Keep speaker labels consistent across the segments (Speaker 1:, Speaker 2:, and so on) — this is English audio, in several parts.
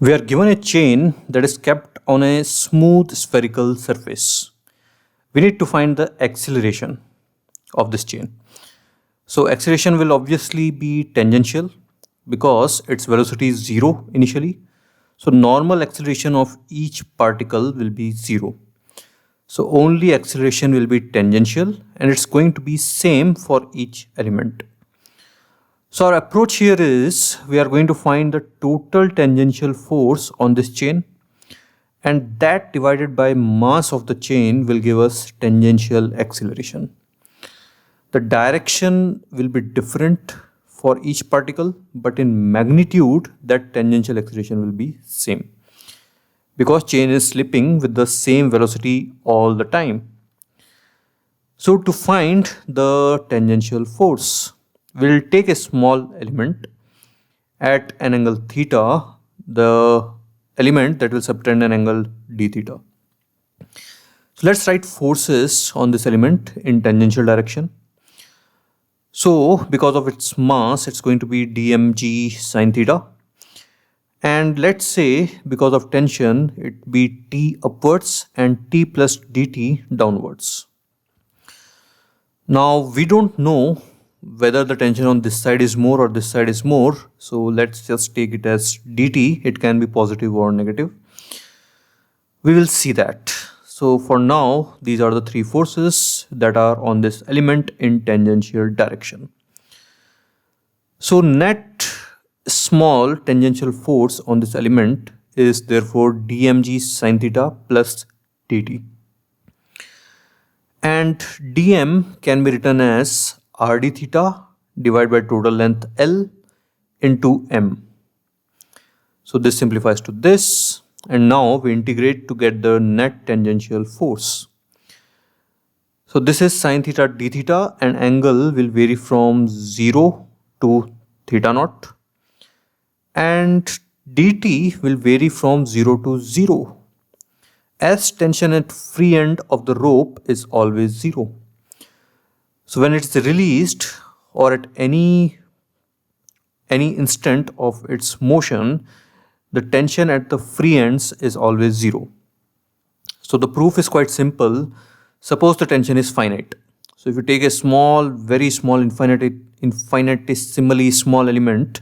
Speaker 1: We are given a chain that is kept on a smooth spherical surface. We need to find the acceleration of this chain. So acceleration will obviously be tangential because its velocity is 0 initially. So normal acceleration of each particle will be 0. So only acceleration will be tangential and it's going to be same for each element. So our approach here is we are going to find the total tangential force on this chain, and that divided by mass of the chain will give us tangential acceleration. The direction will be different for each particle, but in magnitude that tangential acceleration will be same because chain is slipping with the same velocity all the time. So to find the tangential force, we'll take a small element at an angle theta, the element that will subtend an angle d theta. So let's write forces on this element in tangential direction. So because of its mass, it's going to be dmg sine theta. And let's say because of tension, it be t upwards and t plus dt downwards. Now we don't know whether the tension on this side is more or this side is more. So let's just take it as dt. It can be positive or negative. We will see that. So for now, these are the three forces that are on this element in tangential direction. So net small tangential force on this element is therefore dmg sine theta plus dt. And dm can be written as rd theta divided by total length L into m. So this simplifies to this, and now we integrate to get the net tangential force. So this is sine theta d theta, and angle will vary from 0 to theta naught, and dt will vary from 0 to 0 as tension at free end of the rope is always 0. So when it's released or at any instant of its motion, the tension at the free ends is always 0. So the proof is quite simple. Suppose the tension is finite. So if you take a small, very small, infinitesimally small element,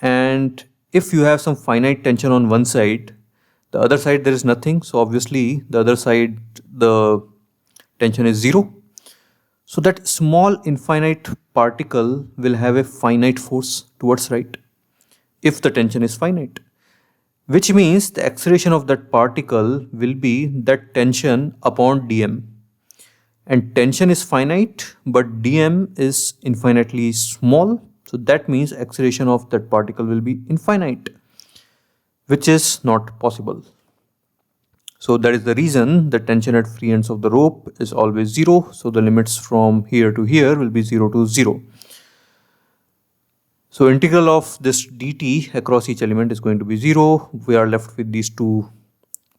Speaker 1: and if you have some finite tension on one side, the other side there is nothing. So obviously the other side, the tension is 0. So that small infinite particle will have a finite force towards right if the tension is finite, which means the acceleration of that particle will be that tension upon dm. And tension is finite, but dm is infinitely small. So that means acceleration of that particle will be infinite, which is not possible. So that is the reason the tension at free ends of the rope is always 0. So the limits from here to here will be 0 to 0. So integral of this dt across each element is going to be 0. We are left with these two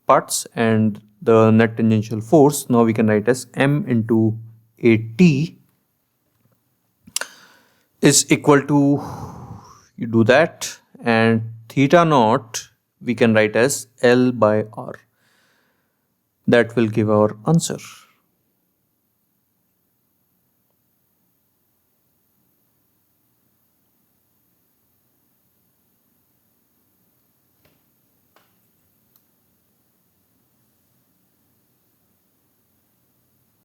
Speaker 1: parts and the net tangential force. Now we can write as m into at is equal to, you do that, and theta naught we can write as L by R. That will give our answer.